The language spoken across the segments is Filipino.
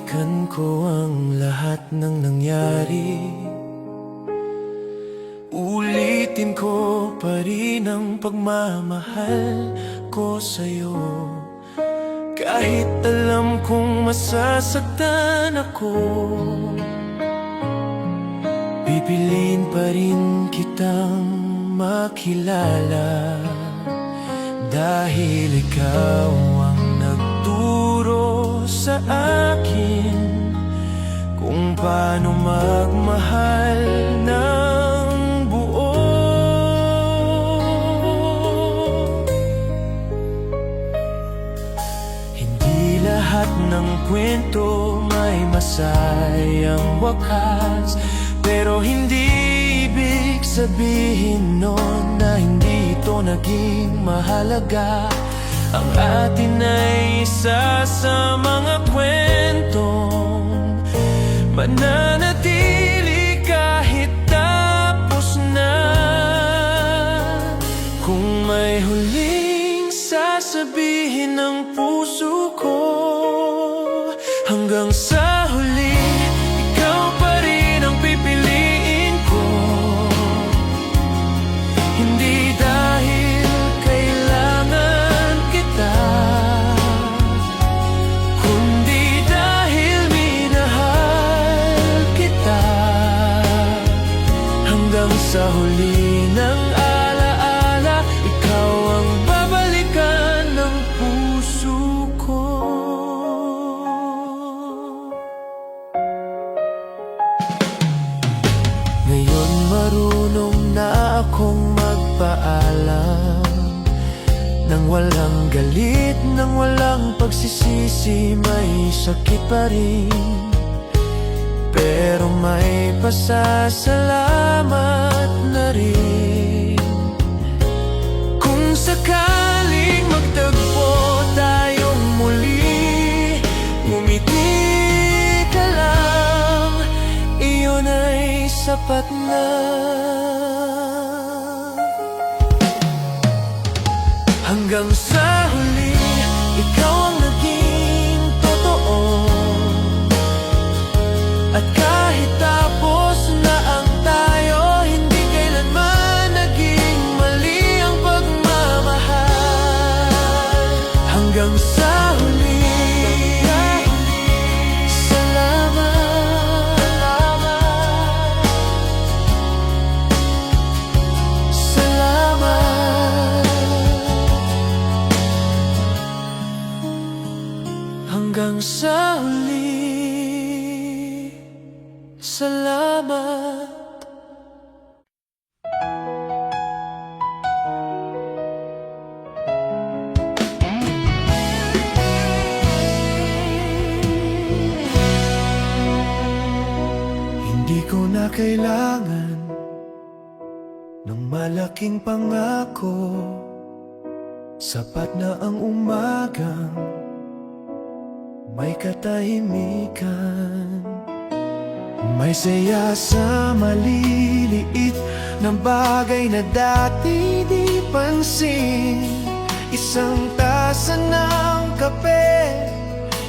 Babalikan ko ang lahat ng nangyari. Ulitin ko pa rin ang pagmamahal ko sa'yo. Kahit alam kong masasaktan ako, pipiliin pa rin kitang makilala. Dahil ikaw ang nagturo sa akin kung paano magmahal ng buo. Hindi lahat ng kwento may masayang wakas, pero hindi ibig sabihin nun na hindi ito naging mahalaga. Ang atin ay isa sa mga kwentong mananatili kahit tapos na. Kung may huling sasabihin ng puso ko, hanggang sa huli ikaw pa rin ang pipiliin ko. Hindi dahil kailangan kita, kundi dahil minahal kita. Hanggang sa huli ng alaala, ikaw ang babalikan ng puso ko. Ngayon marunong na akong magpaalam, nang walang galit, nang walang pagsisisi. May sakit pa rin, pero may pasasalamat na rin. Kung sakaling magtagpo tayong muli, ngumiti ka lang, iyon ay sapat na. Hanggang sa huli, ikaw ang naging totoo. At kahit tapos na ang tayo, hindi kailanman naging mali ang pagmamahal. Hanggang sa huli, hanggang sa huli, salamat. Hindi ko na kailangan ng malaking pangako. Sapat na ang umagang may katahimikan. May saya sa maliliit na bagay na dati di pansin. Isang tasa ng kape,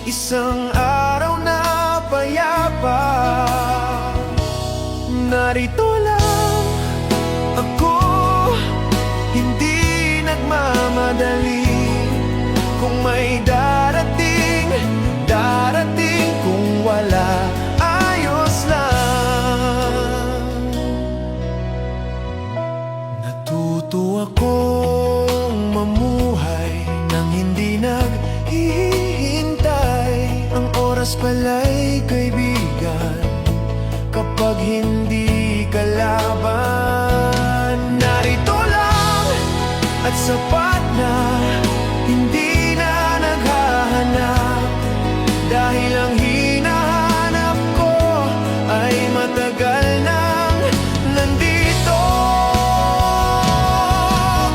isang araw na payapa. Narito lang ako, hindi nagmamadali. Kung may darating, darating. Kung wala, ayos lang. Natuto akong mamuhay nang hindi naghihintay. Ang oras pala'y kaibigan kapag hindi kalaban. Narito lang at sapat na, hindi na naghahanap. Dahil ang hinahanap ko ay matagal nang nandito.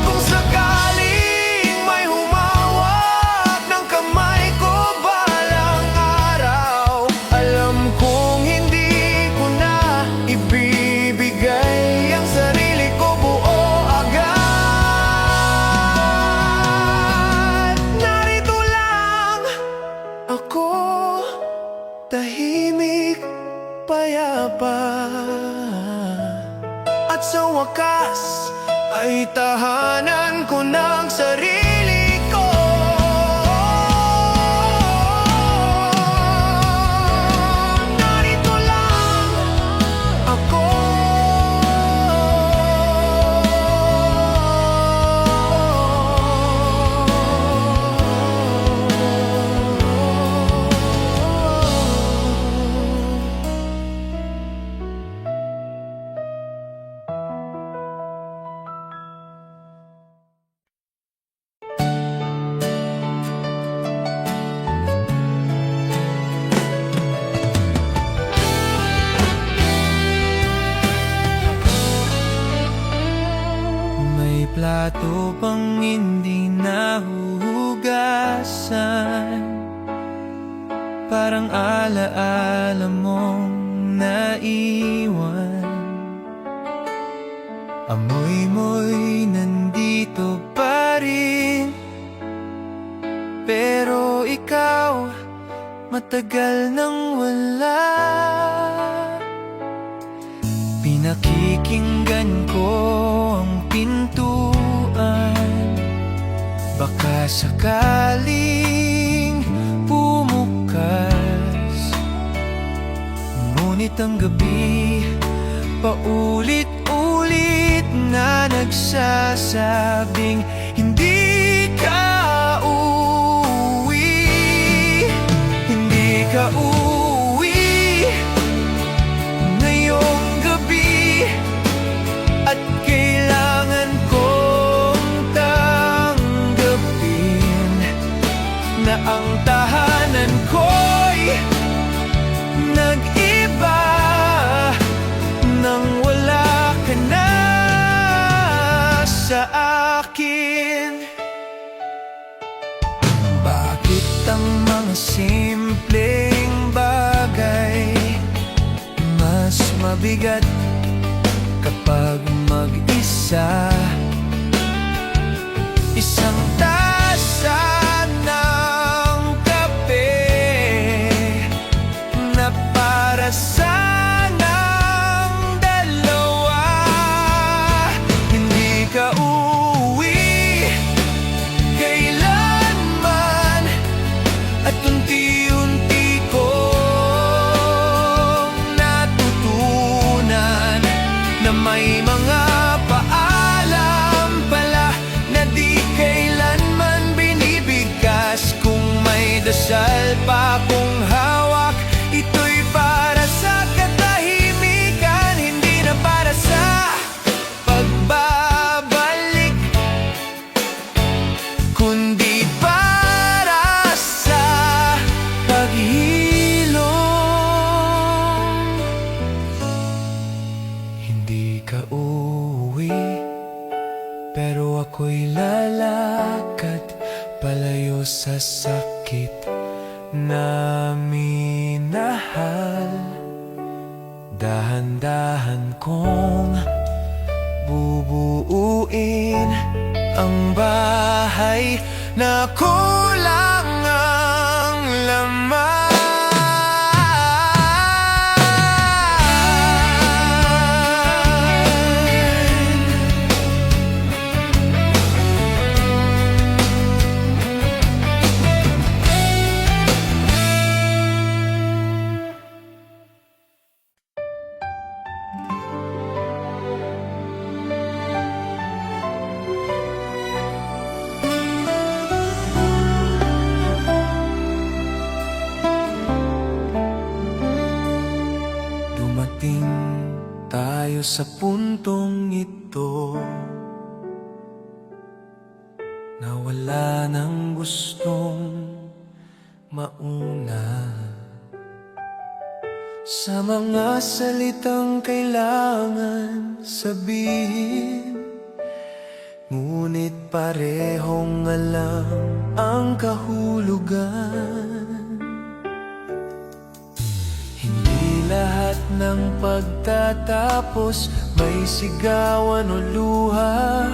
Kung sakaling may humawak ng kamay ko balang araw, alam kong hindi ko na ibibigay ang sarili ko buo agad. tahimik, payapa. At sa wakas ay tahanan ko ng sarili ko. Narito lang ako. Plato pang hindi nahuhugasan, parang alaala mong naiwan. Amoy mo'y nandito pa rin, pero ikaw matagal nang wala. Pinakikinggan ko ang pintuan, baka sakaling bumukas. Ngunit ang gabi paulit-ulit na nagsasabing hindi ka uuwi, hindi ka uuwi ngayong gabi. At kailangan kong tanggapin na ang tahanan ko'y nag-iba nang wala ka na sa akin. Bakit ang mga simpleng bagay mas mabigat kapag mag-isa? Isang tasa ng kape na para sanang dalawa. Hindi ka uuwi kailanman, at unti-unti kong natutunan na may mga paalam pala na di kailanman binibigkas. Kung may dasal pa akong hawak, ito'y para sa katahimikan, hindi na para sa pagbabalik, kundi para sa paghilom. Hindi ka uuwi, pero ako'y lalakad palayo sa sakit na minahal. Dahan-dahan kong bubuuin ang bahay na kulang ang laman. Dumating tayo sa puntong ito na wala nang gustong mauna. Sa mga salitang kailangan sabihin, ngunit parehong alam ang kahulugan. Hindi lahat ng pagtatapos may sigawan o luha.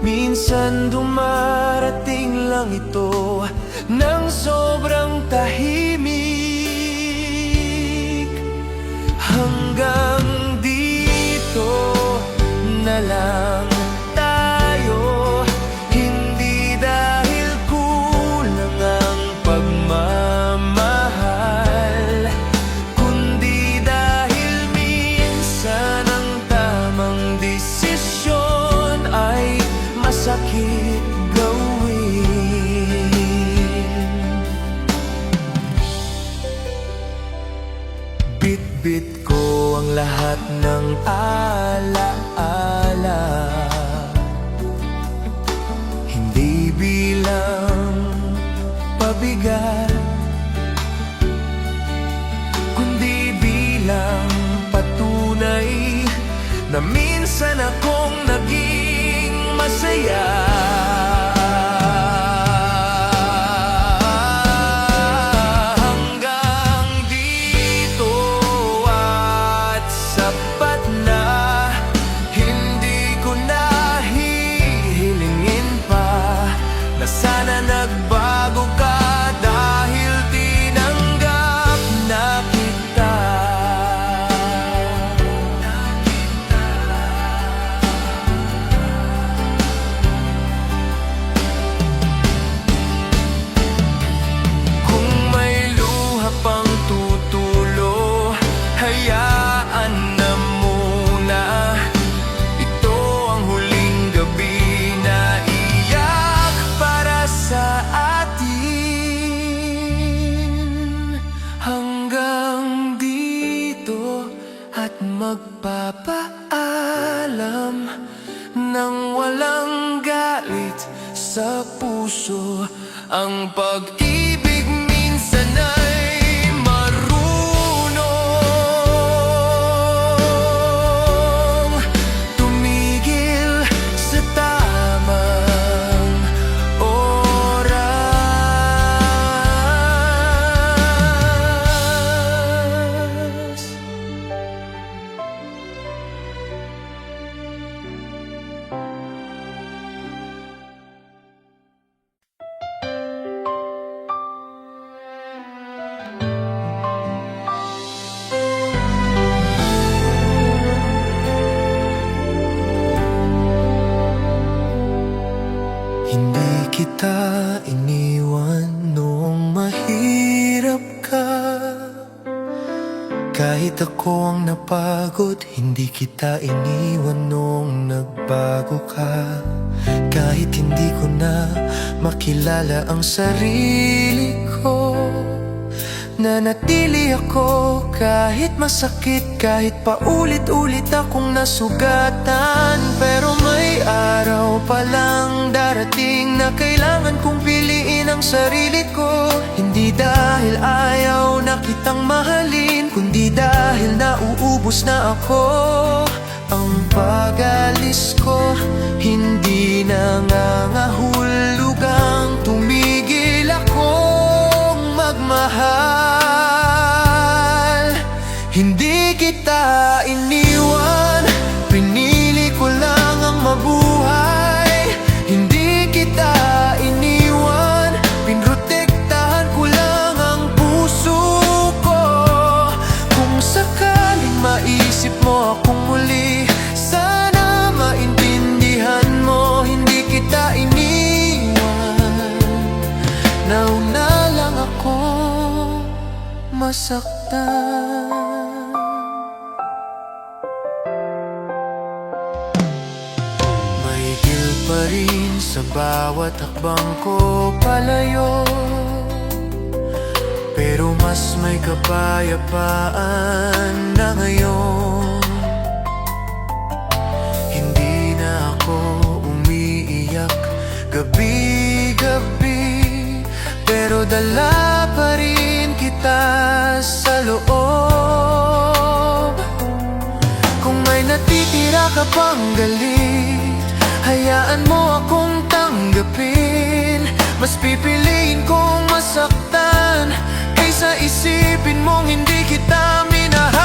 Minsan dumarating lang ito ng sobrang tahimik. Bitbit ko ang lahat ng alaala, hindi bilang pabigat, kundi bilang patunay na minsan akong naging masaya. Sana nagbago ka dahil tinanggap na kita. Kung may luha pang tutulo, hayaan na muna. Ito ang huling gabi na sa atin. Hanggang dito at magpapaalam nang walang galit sa puso. Ang pag-ibig minsan ay marunong tumigil sa tamang Hindi kita iniwan noong mahirap ka. Kahit ako ang napagod, hindi kita iniwan noong nagbago ka. Kahit hindi ko na makilala ang sarili ko, nanatili ako kahit masakit, kahit paulit-ulit akong nasugatan. Pero may araw palang darating na kailangan kong piliin ang sarili ko. Hindi dahil ayaw na kitang mahalin, kundi dahil nauubos na ako. Ang pag-alis ko hindi nangangahulugang tumigil akong magmahal. Hindi kita iniwan, pinili ko lang ang mabuhay. Hindi kita iniwan, pinrotektahan ko lang ang puso ko. Kung sakaling maisip mo akong muli, sana maintindihan mo, hindi kita iniwan. Nauna lang ako masaktan. Pa rin sa bawat hakbang ko palayo, pero mas may kapayapaan na ngayon. Hindi na ako umiiyak gabi-gabi, pero dala pa rin kita sa loob. Kung may natitira ka pang galit, hayaan mo akong tanggapin. Mas pipiliin kong masaktan kaysa isipin mong hindi kita minahal.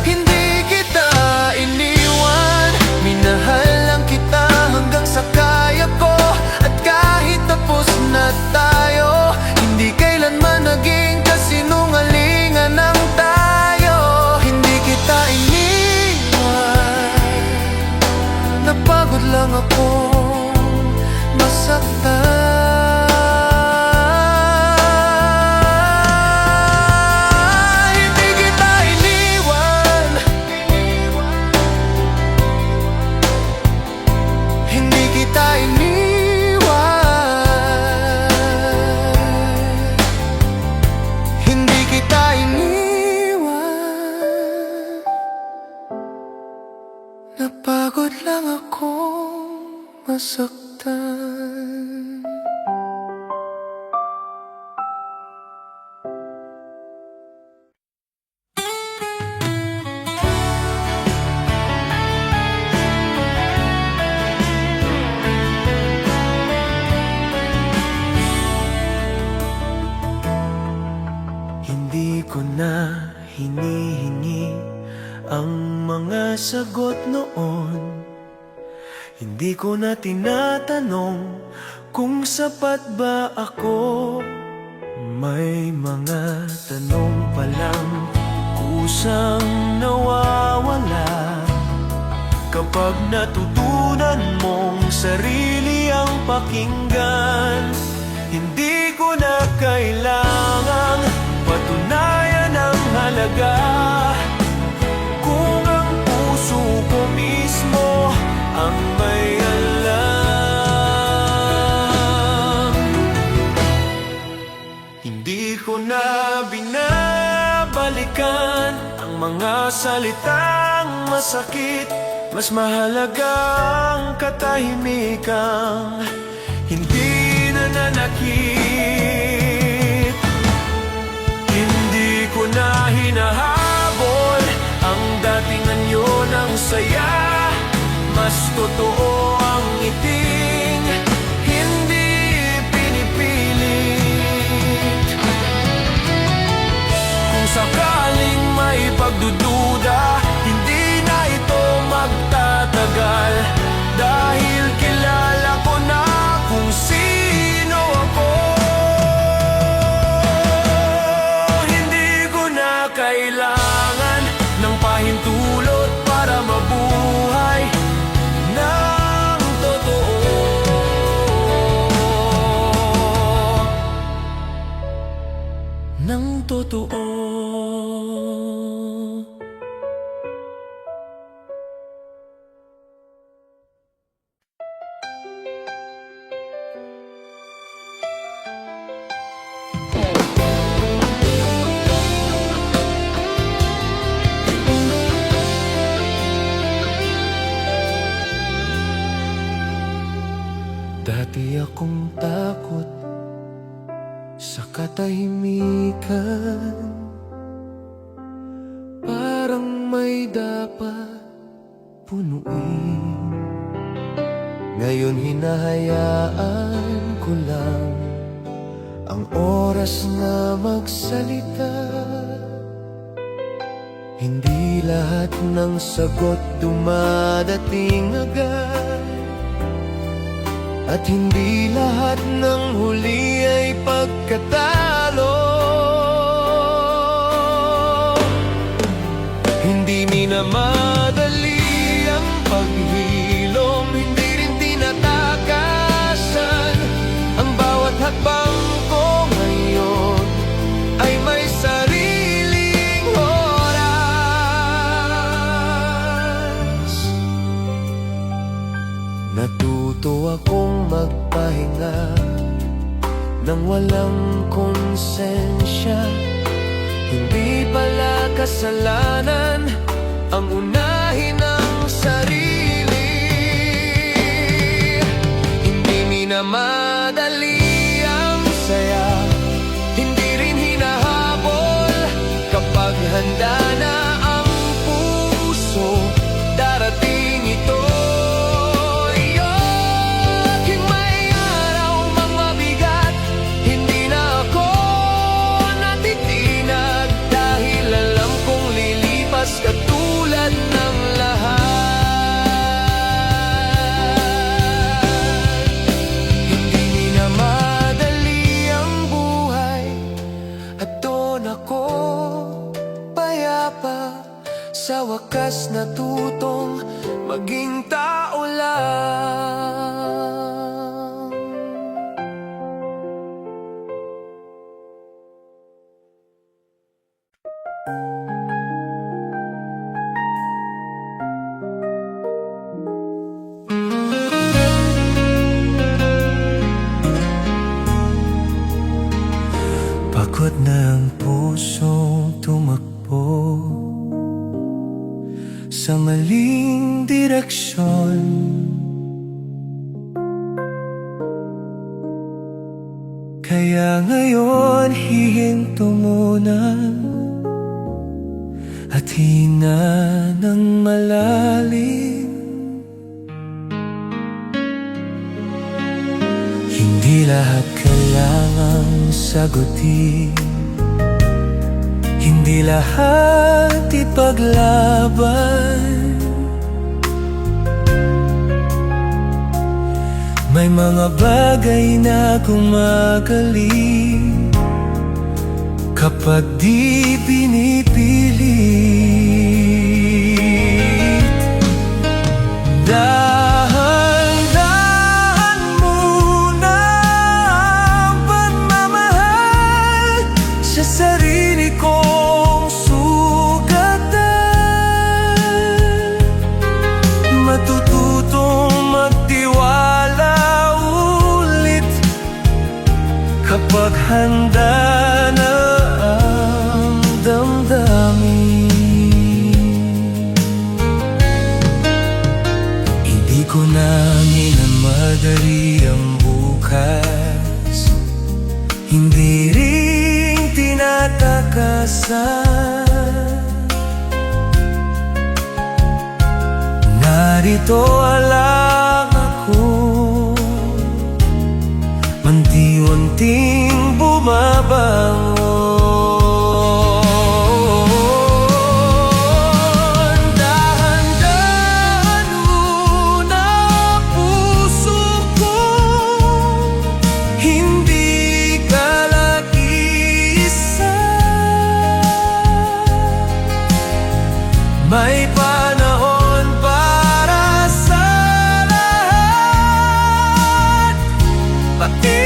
Hindi kita iniwan, minahal lang kita hanggang sa kaya ko. At kahit tapos na tayo, hindi kailanman naging kasinungalingan ng tayo. Hindi kita iniwan, napagod lang akong masaktan. masaktan. Hindi ko na hinihingi ang mga sagot noon. Hindi ko na tinatanong kung sapat ba ako. May mga tanong palang kusang nawawala kapag natutunan mong sarili ang pakinggan. Hindi ko na kailangang patunayan ang halaga kung ang puso ko mismo ang may alam. Hindi ko na binabalikan ang mga salitang masakit. Mas mahalaga ang katahimikang hindi nananakit. Hindi ko na hinahabol ang dating anyo ng saya. Mas totoo ang ngiting hindi pinipilit. Kung sakaling may pagdududa, hindi na ito magtatagal. Dahil kilala ko na kung sino ako. Hindi ko na kailangan ng pahintulot para mabuhay ng totoo. Ng totoo. Dati akong takot sa katahimikan, parang may dapat punuin. Ngayon hinahayaan ko lang ang oras na magsalita. Hindi lahat ng sagot dumadating agad, at hindi lahat ng huli ay pagkatalo. Hindi minamadali ang paghilom, hindi rin tinatakasan. Ang bawat hakbang ko ngayon ay may sariling oras. Natuto akong magpahinga nang walang konsensya. Hindi pala kasalanan ang unahin ng sarili. Hindi minamadali ang saya, hindi rin hinahabol. Kapag handa na ang puso, darating ito. Katulad ng lahat, hindi minamadali ang buhay, at doon ako payapa, sa wakas natutong maging tao lang. Pagod na ang pusong tumakbo sa maling direksyon. Kaya ngayon hihinto muna at hinga ng malalim. Hindi lahat kailangang sagutin, hindi lahat ipaglaban. May mga bagay na gumagaling kapag di pinipilit. Dahan-dahan muna ang pagmamahal sa sarili kong sugatan. Matututong magtiwala ulit kapag handa na ang damdamin. Hindi ko na minamadali ang bukas, hindi rin tinatakasan. Narito lang ako, unti-unting bumabangon. Dahan-dahan muna puso ko, hindi ka lang-isa. May panahon para sa lahat, pati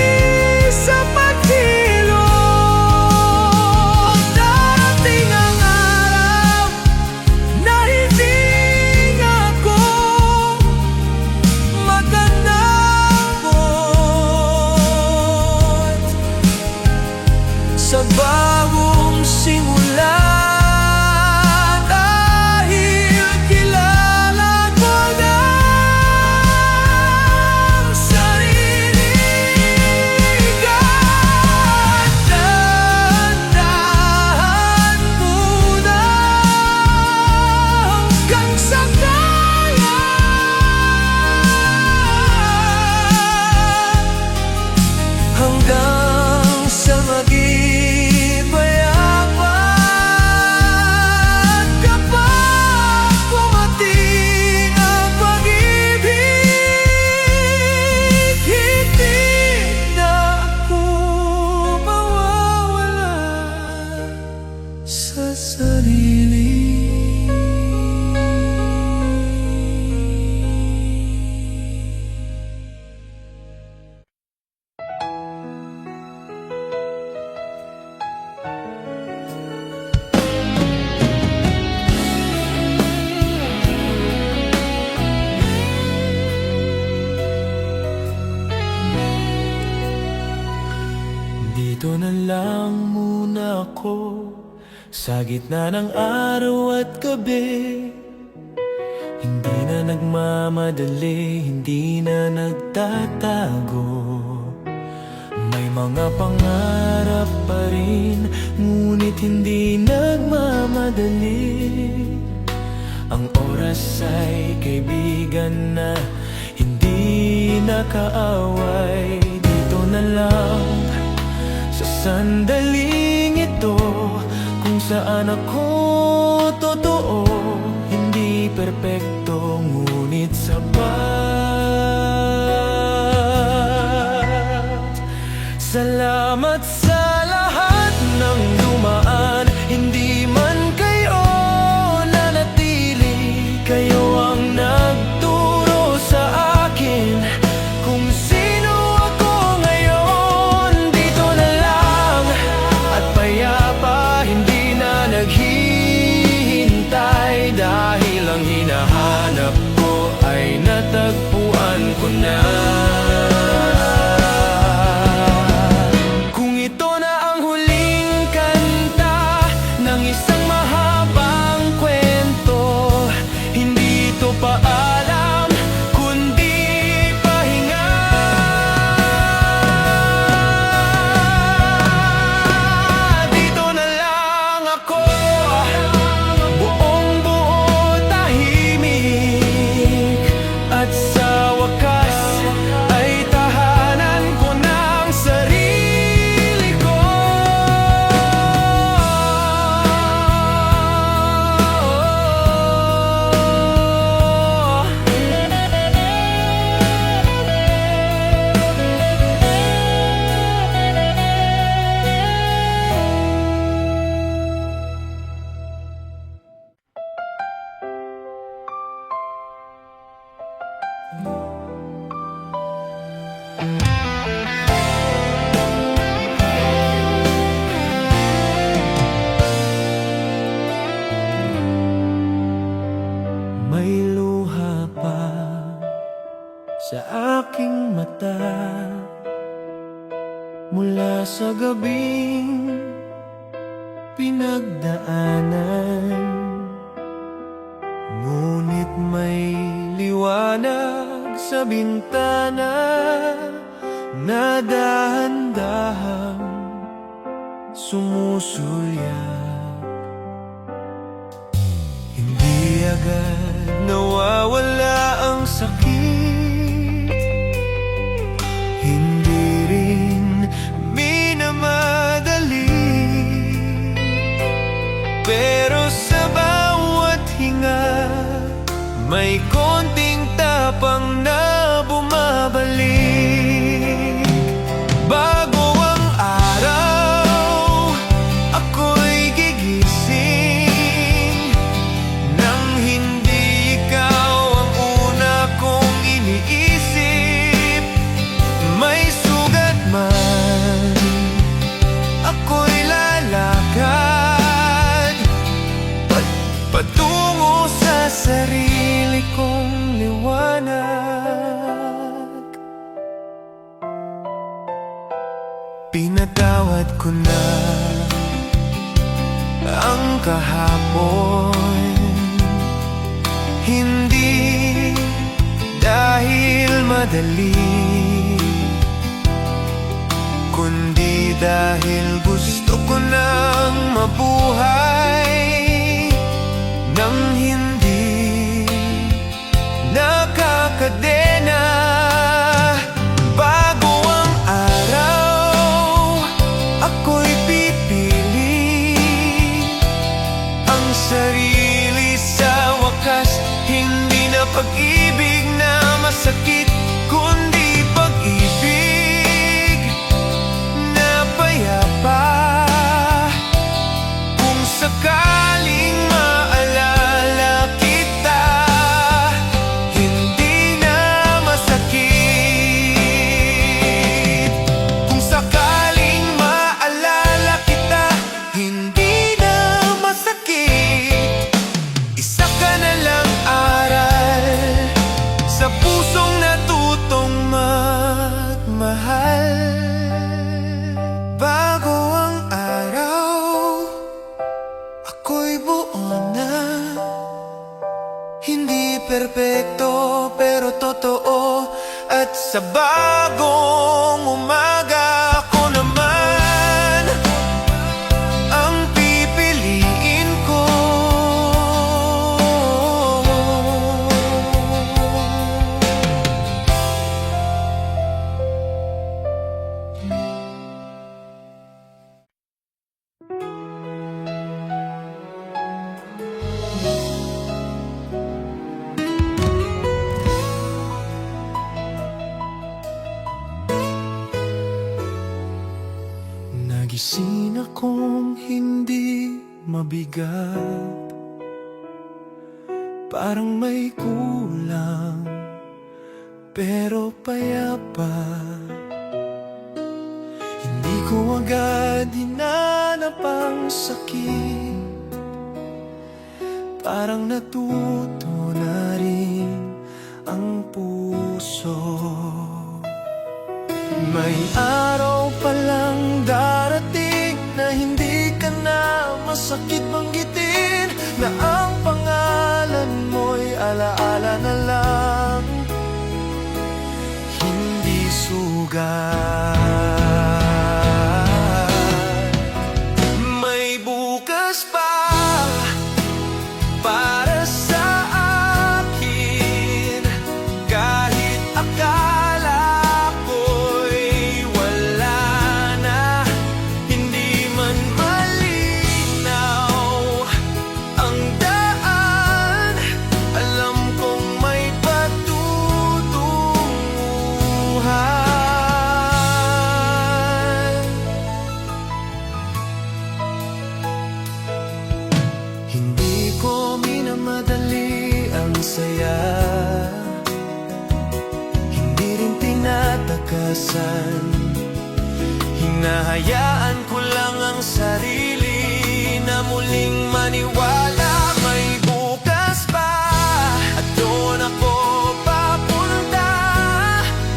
sa paghilom. Darating ang araw na hindi ako maghanapon sa bagong simula. Dahil kilala ko na ang sarili. Dahan-dahan muna hanggang sa kaya, hanggang sa maging payapa. At kapag pumating ang pag-ibig, hindi na ako mawawala sa sarili. Dito na lang muna ako sa gitna ng araw at gabi. Hindi na nagmamadali, hindi na nagtatago. May mga pangarap pa rin, ngunit hindi nagmamadali. Ang oras ay kaibigan na hindi nakaaway. Dito na lang sa sandaling ito, kung saan ako totoo, hindi perpekto ngunit sapat. Salamat sa lahat ng dumaan, hindi man kayo nanatili. Kayo ang nagturo sa akin kung sino ako ngayon. Dito na lang at payapa, hindi na naghihintay. Dahil ang hinahanap ko ay natagpuan. mata mula sa gabing pinagdaanan. Ngunit may liwanag sa bintana na dahan-dahang sumusulyak. Hindi agad nawawala ang sakit, hindi rin minamadali, pero sa bawat hinga may konting tapang na bumabalik. Bago ang araw, ako'y gigising nang hindi ikaw ang una kong iniisip. May sugat man, ako'y lalakad patungo sa sarili kong liwanag. Pinatawad ko na ang kahapon, hindi dahil madali, kundi dahil gusto ko nang mabuhay nang hindi nakakadena. Bago ang araw, ako'y pipili ang sarili sa wakas. Hindi na pag-ibig na masakit, kundi pag-ibig na payapa. Kung sakaling maalala kita, hindi na masakit. Kung sakaling maalala kita, hindi na masakit. Isa ka na lang aral sa pusong natutong magmahal. Bago ang araw, ako'y buo na, hindi perpekto pero totoo. At sa bagong umaga, ako naman ang pipiliin ko. Nagising akong hindi mabigat, parang may kulang pero payapa. Hindi ko agad hinanap ang sakit, parang natuto na rin ang puso. May araw palang darating na hindi ka na masakit banggitin, na ang pangalan mo'y alaala na lang, hindi sugat. May bukas pa para sa akin, kahit akala ko'y wala na. Hindi man malinaw ang daan, alam kong may patutunguhan. Hindi ko minamadali ang saya, hindi rin tinatakasan. Hinahayaan ko lang ang sarili na muling maniwala. May bukas pa at doon ako papunta.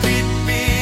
Pipiliin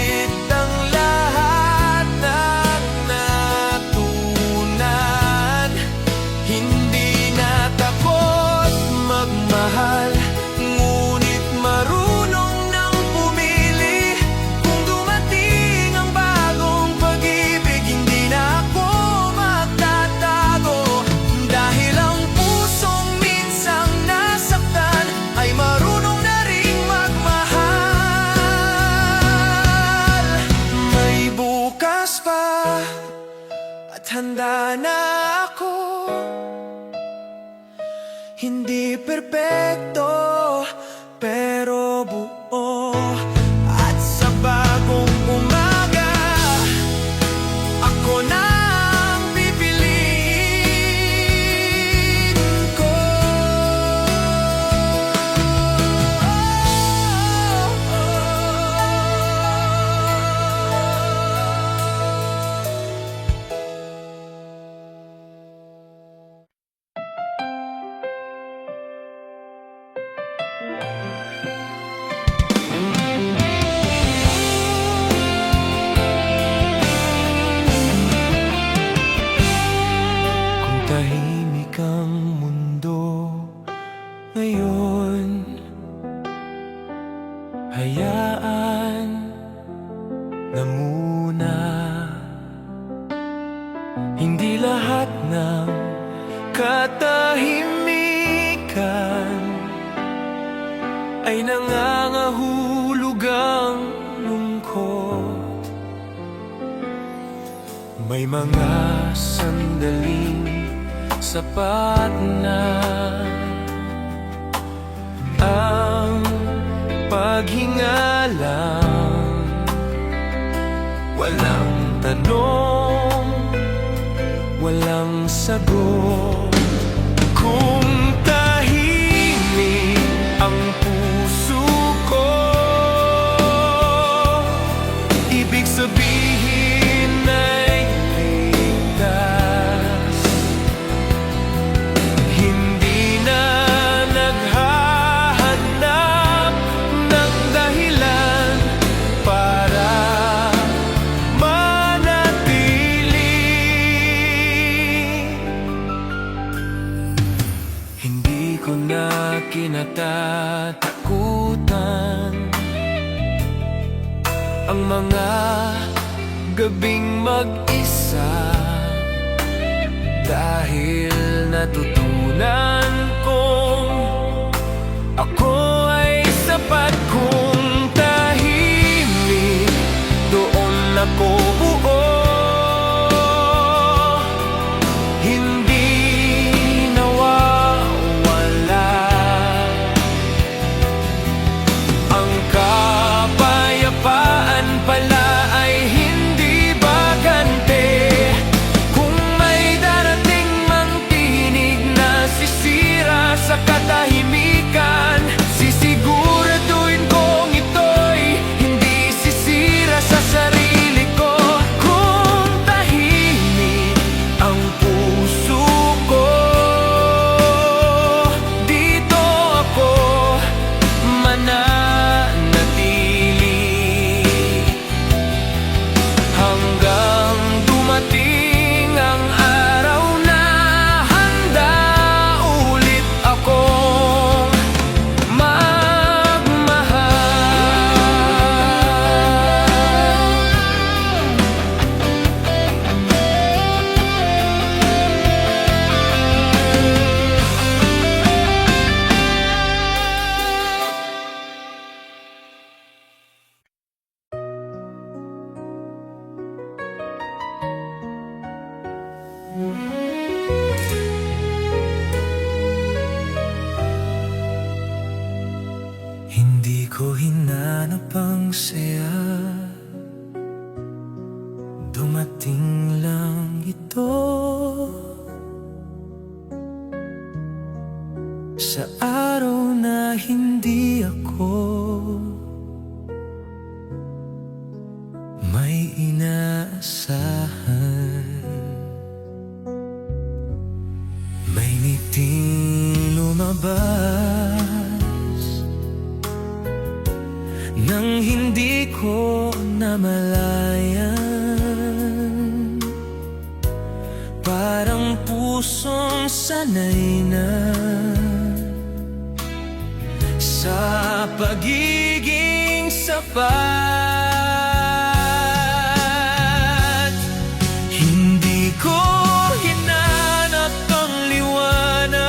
perpekto, pero buo. At sa bagong umaga, ako na ang pipiliin ko. Kung tahimik ang mundo ngayon, hayaan na muna. Hindi lahat ng katahimikan ay nangangahulugang lungkot. May mga sandaling sapat na ang paghinga lang. Walang tanong, walang sagot. Kung tahimik ang puso ko, ibig sabihin ay ligtas. Hindi na naghahanap ng dahilan para manatili. Hindi ko na kinatatakutan ang mga gabing mag-isa, dahil natutunan kong ako ay sapat. Kung tahimik, doon ako buo. Hindi nawawala ang kapayapaan pala ay hindi bakante. Kung may darating mang tinig na sisira sa katahimikan, sisiguraduhin kong ito'y hindi sisira sa sarili ko. Kung tahimik ang puso ko, dito ako mananatili hanggang dumating ang araw na handa ulit akong hindi ko hinanap ang saya, dumating lang ito. Sa araw na hindi ako may inaasahan, may ngiting lumabas nang hindi ko namalayan. Parang pusong sanay na sa pagiging sapat. Hindi ko hinanap ang liwanag,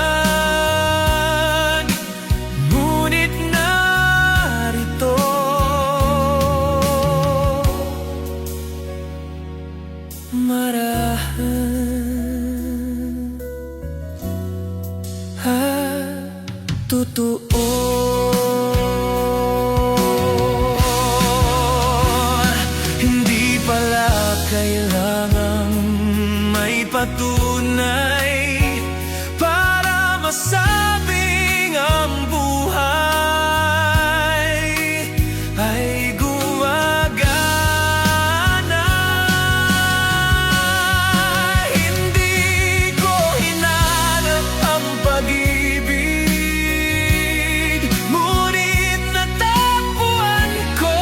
ngunit narito. Marahil totoo. Hindi pala kailangang may patunay para masabing ang buhay ay gumagana. Hindi ko hinanap ang pag-ibig, ngunit natagpuan ko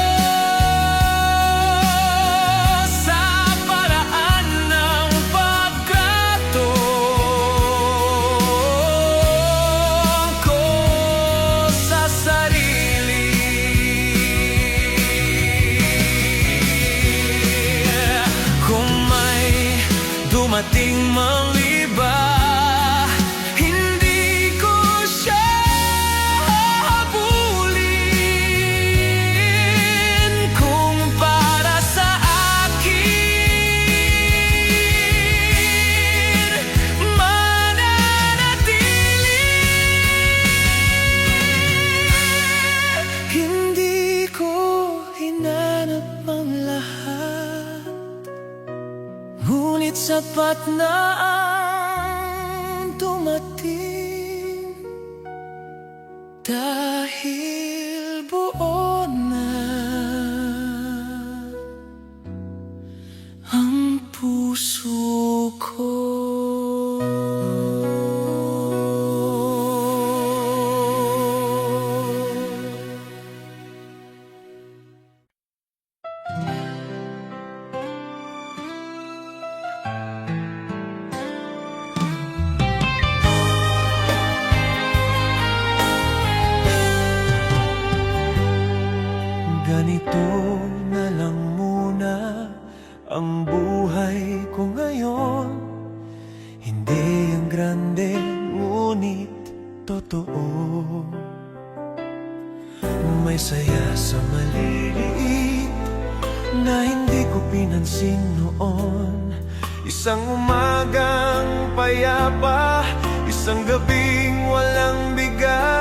sa paraan ng pagtrato ko sa sarili. Kung may dumating mang iba, hindi ko siya habulin. Kung para sa akin mananatili, hindi ko hinanap ang lahat, ngunit sapat na ang dumating dahil buo na ang puso ko. Ganito na lang muna ang buhay ko ngayon. Hindi ang grande, ngunit totoo. May saya sa maliliit na hindi ko pinansin noon. Isang umagang payapa, isang gabing walang bigat.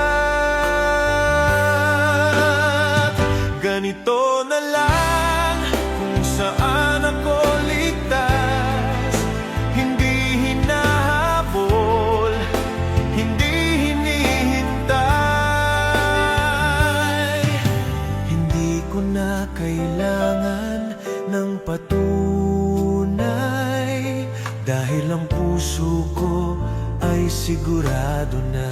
Ganito na lang kung saan ako ligtas, hindi hinahabol, hindi hinihintay. Hindi ko na kailangan ng patunay, dahil ang puso ko ay sigurado na.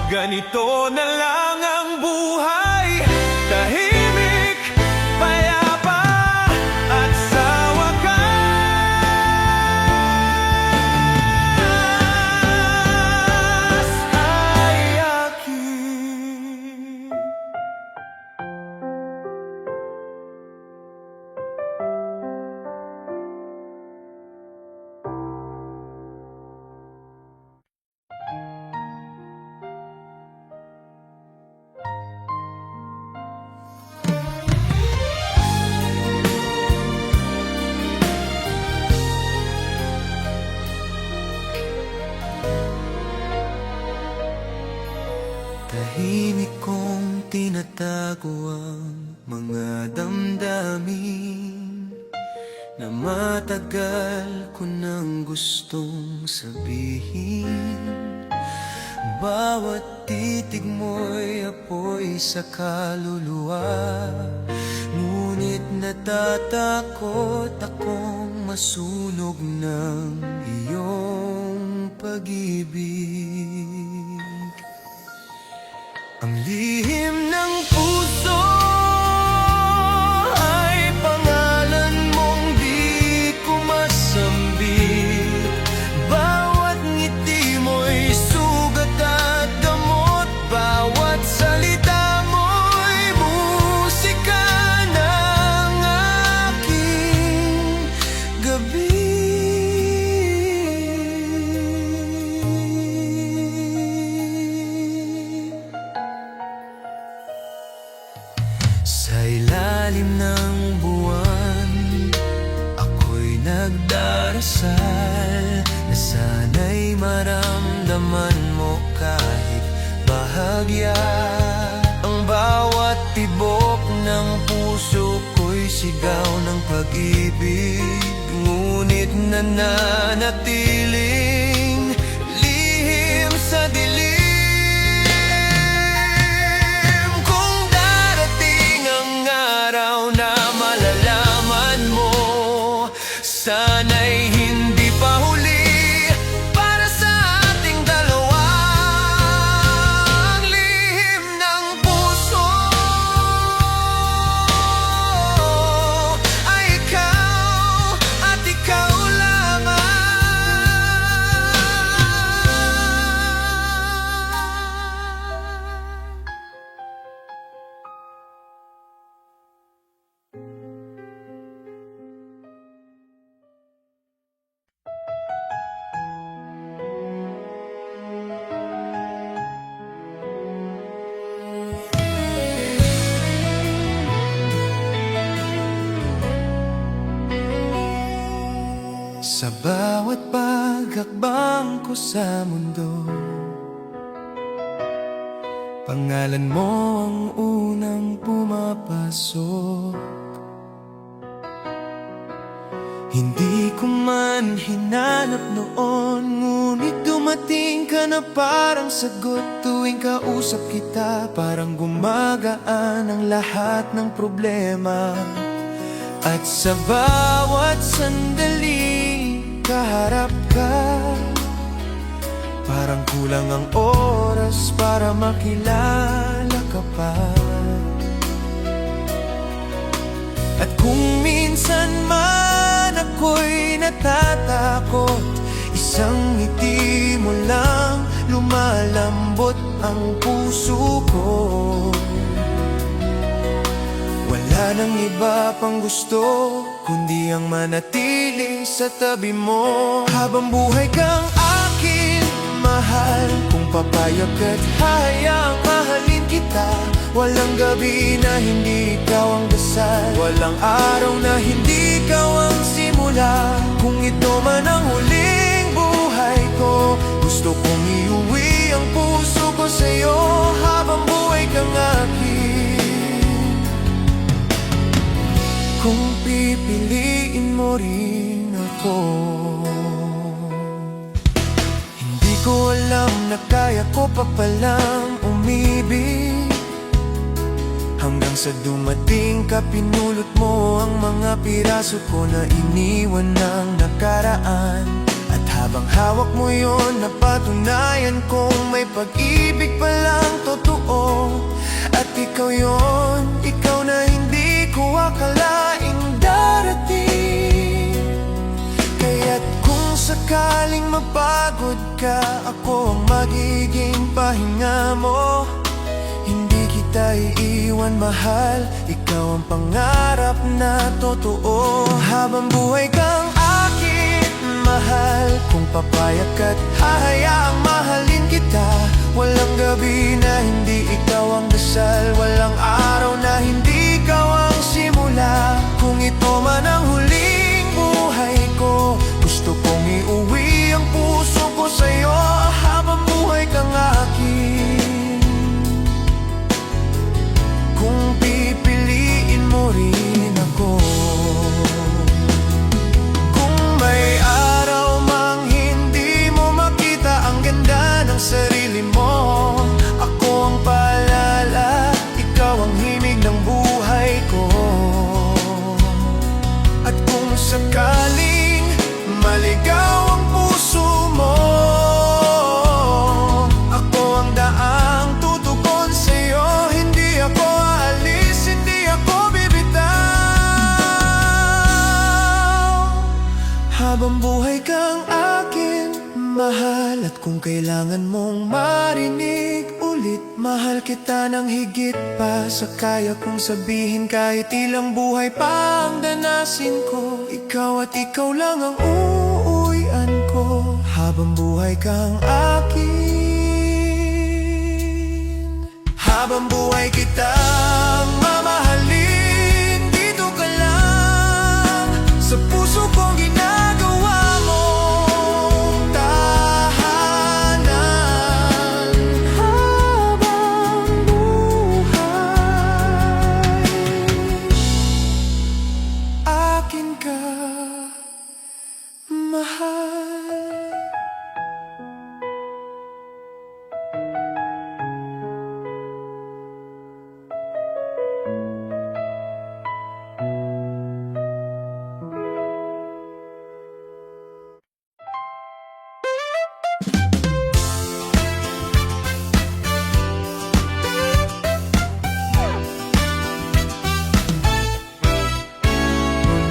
Ganito na lang ang buhay, tahimik, payapa, at sa wakas ay akin. Tahimik kong tinatago ang mga damdamin na matagal ko nang gustong sabihin. Bawat titig mo'y apoy sa kaluluwa, ngunit natatakot akong masunog ng iyong pag-ibig. Ang lihim ng puso ay pangalan mong di ko masambi. nagdarasal na sana'y maramdaman mo kahit bahagya. Ang bawat tibok ng puso ko'y sigaw ng pag-ibig, ngunit nananatiling lihim sa dilim. Kung darating ang araw na malalaman mo, sana'y hindi pa huli para sa ating dalawa. Ang lihim ng puso ay ikaw at ikaw lamang. Sa bawat paghakbang ko sa mundo, pangalan mo ang unang pumapasok. Hindi ko man hinanap noon, ngunit dumating ka na parang sagot. Tuwing kausap kita, parang gumagaan ang lahat ng problema. At sa bawat sandali kaharap ka, parang kulang ang oras para makilala ka pa. At kung minsan man ako'y natatakot, isang ngiti mo lang lumalambot ang puso ko. Wala nang iba pang gusto kundi ang manatili sa tabi mo. Habang buhay kang akin, mahal, kung papayag at hayaang mahalin kita. Walang gabi na hindi ikaw ang dasal, walang araw na hindi ikaw ang simula. Kung ito man ang huling buhay ko, gusto kong iuwi ang puso ko sa'yo. Habang buhay kang akin, kung pipiliin mo rin ako. Hindi ko alam na kaya ko pa palang umibig, hanggang sa dumating ka, pinulot mo ang mga piraso ko na iniwan ng nakaraan. At habang hawak mo yon, napatunayan kong may pag-ibig palang totoo. At ikaw yon, ikaw na hindi ko akalaing darating. Kaya't kung sakaling mapagod ka, ako ang magiging pahinga mo. Hindi kita iiwan, mahal, ikaw ang pangarap na totoo. Habang buhay kang akin, mahal, kung papayag ka't hahayaang mahalin kita. Walang gabi na hindi ikaw ang dasal, walang araw na hindi ikaw ang simula. Kung ito man ang huling buhay ko, gusto kong iuwi ang puso ko sa'yo. Habang buhay kang akin, kung pipiliin mo rin ako. Kung may araw mang hindi mo makita ang ganda ng sarili mo, ako ang paalala, ikaw ang himig ng buhay ko. At kung sakaling maligaw ang puso mo, ako ang daang tutugon sa'yo. Hindi ako aalis, hindi ako bibitaw. Habang buhay kang akin, mahal, at kung kailangan mong marinig ulit, mahal kita ng higit pa sa kaya kong sabihin. Kahit ilang buhay pa ang danasin ko, ikaw at ikaw lang ang uuwian ko. Habang buhay kang akin, habang buhay kitang mamahalin. Dito ka lang Sa puso kong ginagawa mong tahanan habang buhay. Akin ka, mahal.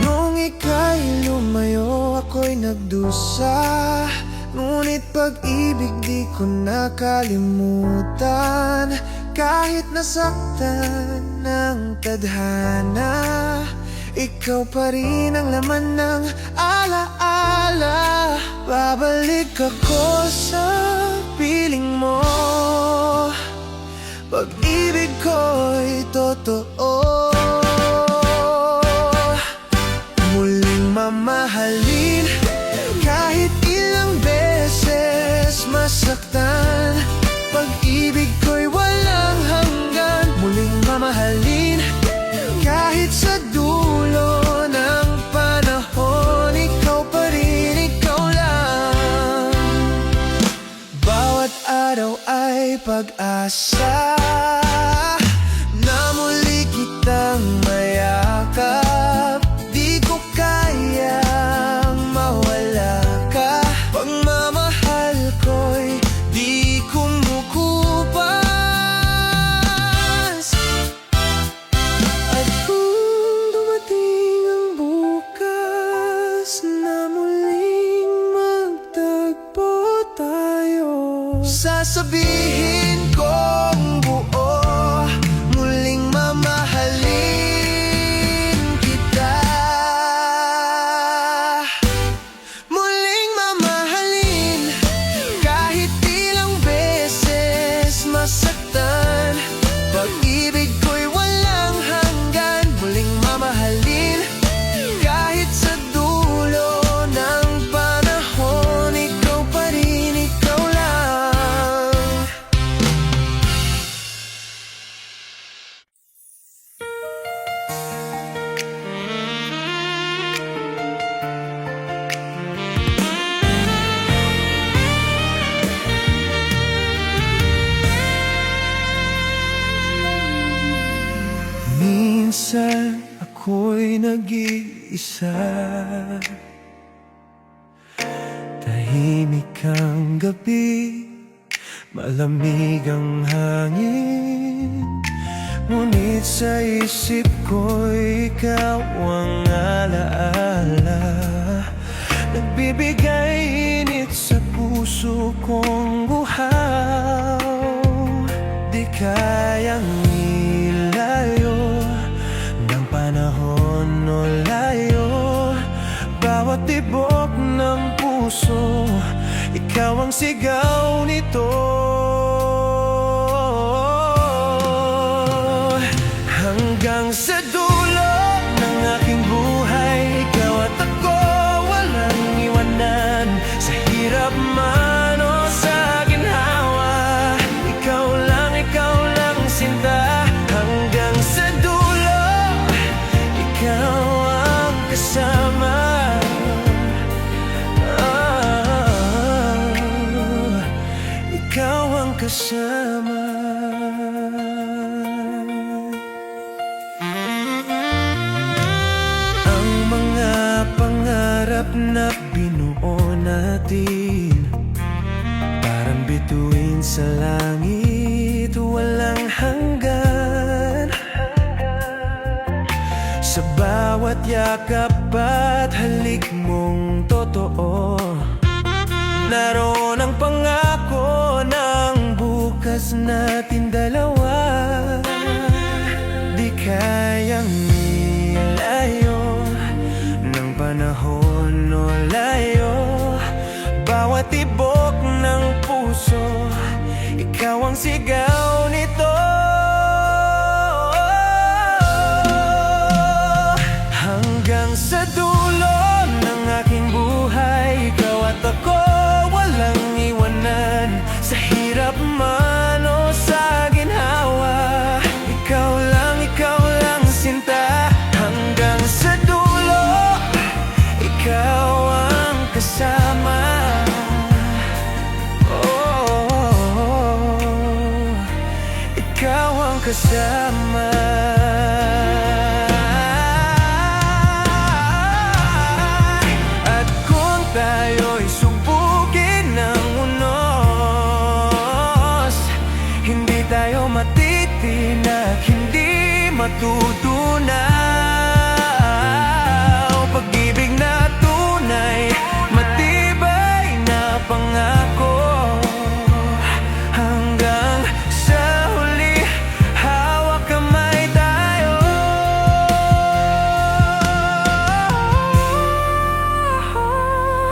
Nung ika'y lumayo, ako'y nagdusa. Ngunit pag-ibig di ko nakalimutan. Kahit nasaktan ng tadhana, ikaw pa rin ang laman ng alaala. Babalik ako sa piling mo, pag-ibig ko'y totoo. Muling mamahalin kahit ilang beses masaktan. Pag-ibig ko'y walang hanggan. Muling mamahalin kahit sa dulo ng panahon. Ikaw pa rin, ikaw lang. Bawat araw ay pag-asa na muli kitang mayakap. Di ko kayang mawala ka. Pagmamahal ko'y di kumukupas. At kung dumating ang bukas na muling magtagpo tayo, sasabihin kong buo, muling mamahalin kita. Muling mamahalin kahit ilang beses masaktan. Pag-ibig ko'y walang hanggan. Muling mamahalin kahit sa dulo ng panahon. Ikaw pa rin, ikaw lang. Minsan ako'y nag-iisa, tahimik ang gabi, malamig ang hangin. Ngunit sa isip ko'y ikaw ang alaala, nagbibigay init sa puso kong buhaw. Di kayang ilayo ng panahon o layo. Bawat tibok ng puso, ikaw ang sigaw nito. Hanggang sa dulo ng aking buhay, ikaw at ako walang iwanan. Sa hirap man o sa ginhawa, ikaw lang sinta. Hanggang sa dulo, ikaw ang kasama. Ikaw ang kasama. Ang mga pangarap na binuo natin, parang bituin sa langit, walang hanggan. Sa bawat yakap at halik mong totoo, naroon ang pangako ng bukas natin dalawa. Di kayang ilayo ng panahon o layo. Bawat tibok ng puso, ikaw ang sigaw nito. Hanggang sa dulo magkasama. At kung tayo'y subukin ng unos, hindi tayo matitinag, hindi matutunaw. Pag-ibig na tunay, matibay na pangako, hanggang sa huli, hawak kamay tayo.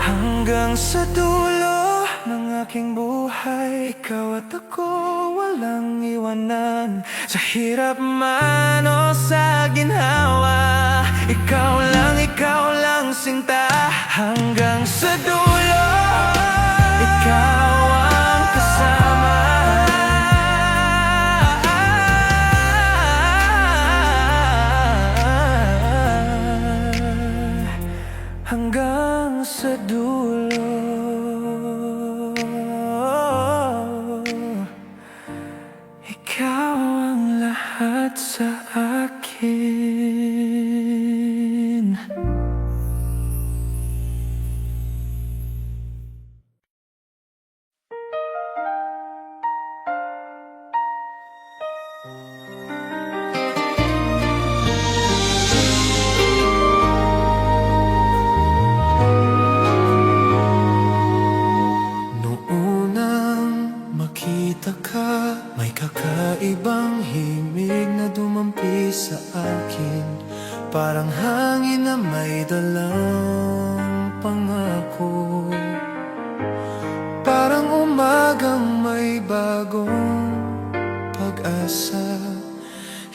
Hanggang sa dulo ng aking buhay, ikaw at ako walang iwanan. Sa hirap man o sa ginhawa, ikaw lang sinta. Hanggang sa dulo, ikaw ang kasama. Hanggang sa dulo, ikaw ang lahat sa akin. Makita ka, may kakaibang himig na dumampi sa akin. Parang hangin na may dalang pangako, parang umagang may bagong pag-asa.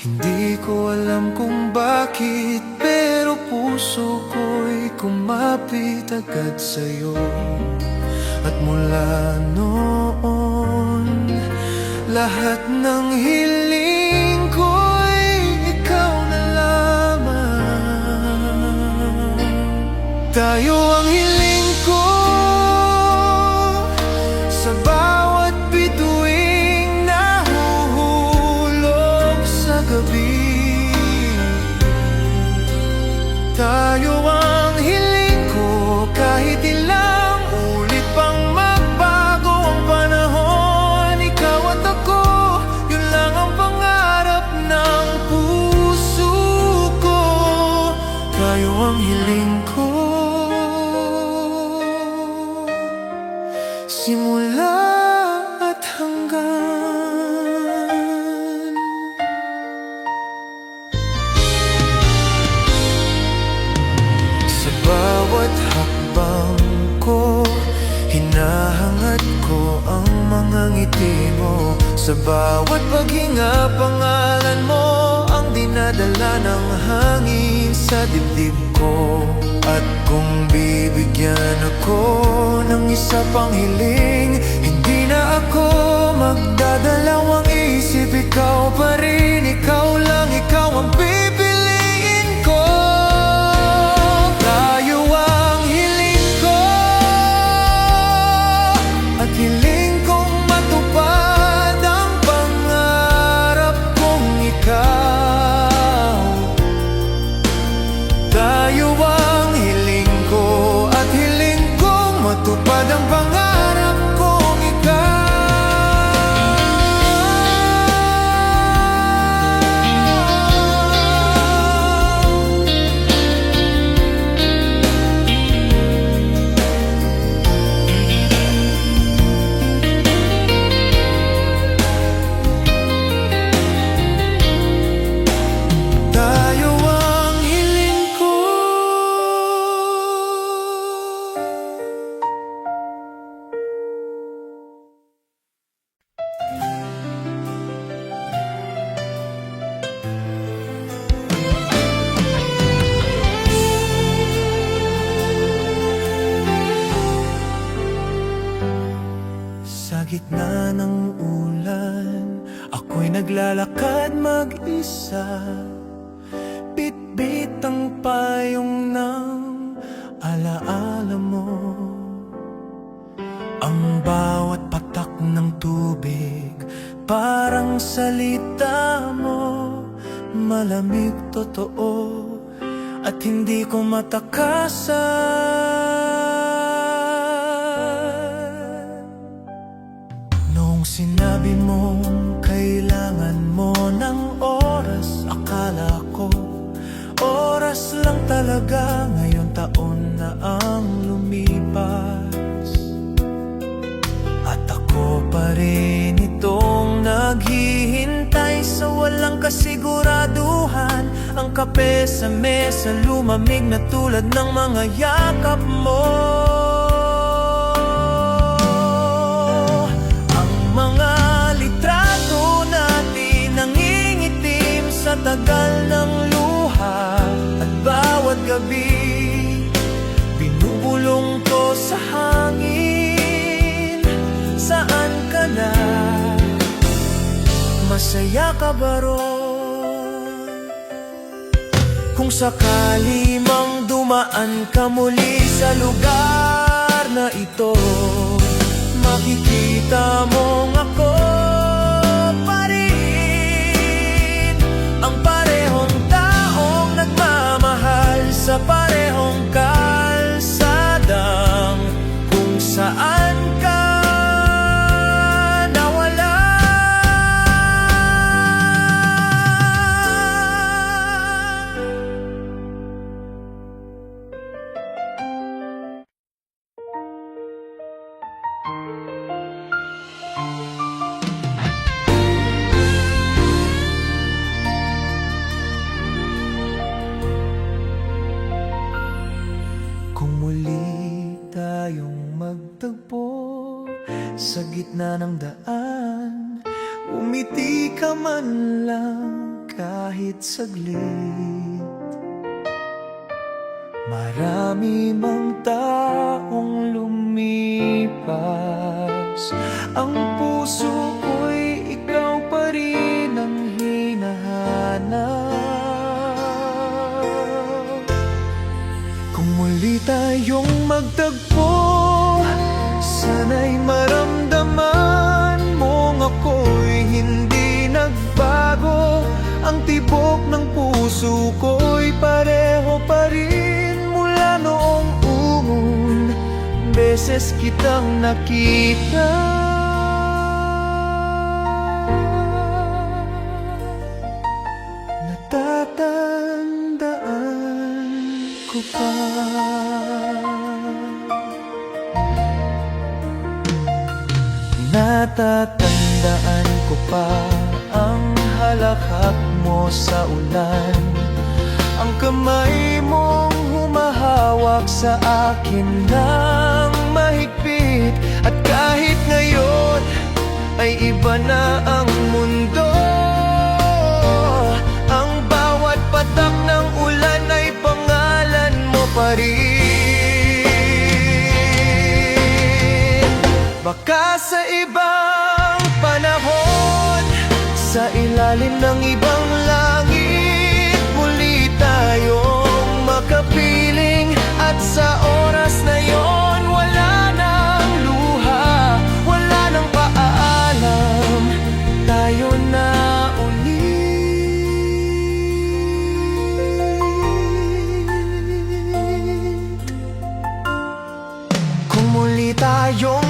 Hindi ko alam kung bakit, pero puso ko'y kumapit agad sa'yo. At mula noon, lahat ng hiling ko'y ikaw na lamang. Tayo ang hiling ko sa bawat bituing nahuhulog sa gabi. Tayo ang hiling ko kahit ilang ulit pang magbago ang panahon. Ikaw at ako, yun lang ang pangarap ng puso ko. Tayo ang hiling ko, simula at hanggan. Sa bawat hakbang ko, hinahangad ko ang mga ngiti mo. Sa bawat paghinga, pangalan mo ang dinadala ng hangin sa dibdib ko. At kung bibigyan ako ng isa pang hiling, hindi na ako magdadalawang isip. Ikaw pa rin, ikaw lang, ikaw ang pipiliin ko. Tayo ang hiling ko, at hiling kong matupad ang pangarap kong ikaw. Tayo ang hiling ko, at hiling kong matupad ang pangarap kong ikaw. Tayo ang hiling ko. Sa gitna ng ulan, ako'y naglalakad mag-isa. Bitbit ang payong ng alaala mo. Ang bawat patak ng tubig, parang salita mo. malamig totoo at hindi ko matakasan. Noong sinabi mong kailangan mo ng oras, akala ko oras lang talaga. Ngayon taon na ang lumipas at ako pa rin itong naghihintay sa walang kasiguraduhan. Ang kape sa mesa lumamig na tulad ng mga yakap mo. Ang mga litrato natin nangingitim sa tagal ng luha. At bawat gabi binubulong ko sa hangin. Saan ka na? Masaya ka ba ron? Kung sakali mang dumaan ka muli sa lugar na ito, makikita mong ako pa rin, ang parehong taong nagmamahal sa parehong kalsadang kung saan ka nawala. Kung muli tayong magtagpo sa gitna ng daan, umiti ka man lang kahit saglit. Marami mang taong lumipas, ang puso ko'y ikaw pa rin ang hinahanap. Kung muli tayong magtagpo, sana'y maramdaman mong ako'y hindi nagbago. Ang tibok ng puso ko'y pareho pa rin mula noong unang beses kitang nakita. Natatandaan ko pa. Natatandaan ko pa ang halakhak mo sa ulan, ang kamay mong humahawak sa akin ng mahigpit. At kahit ngayon ay iba na ang mundo, ang bawat patak ng ulan ay pangalan mo pa rin. Baka sa ibang panahon, sa ilalim ng ibang langit, muli tayong makapiling. At sa oras na yon, wala nang luha, wala nang paalam, tayo na ulit. Kung muli tayong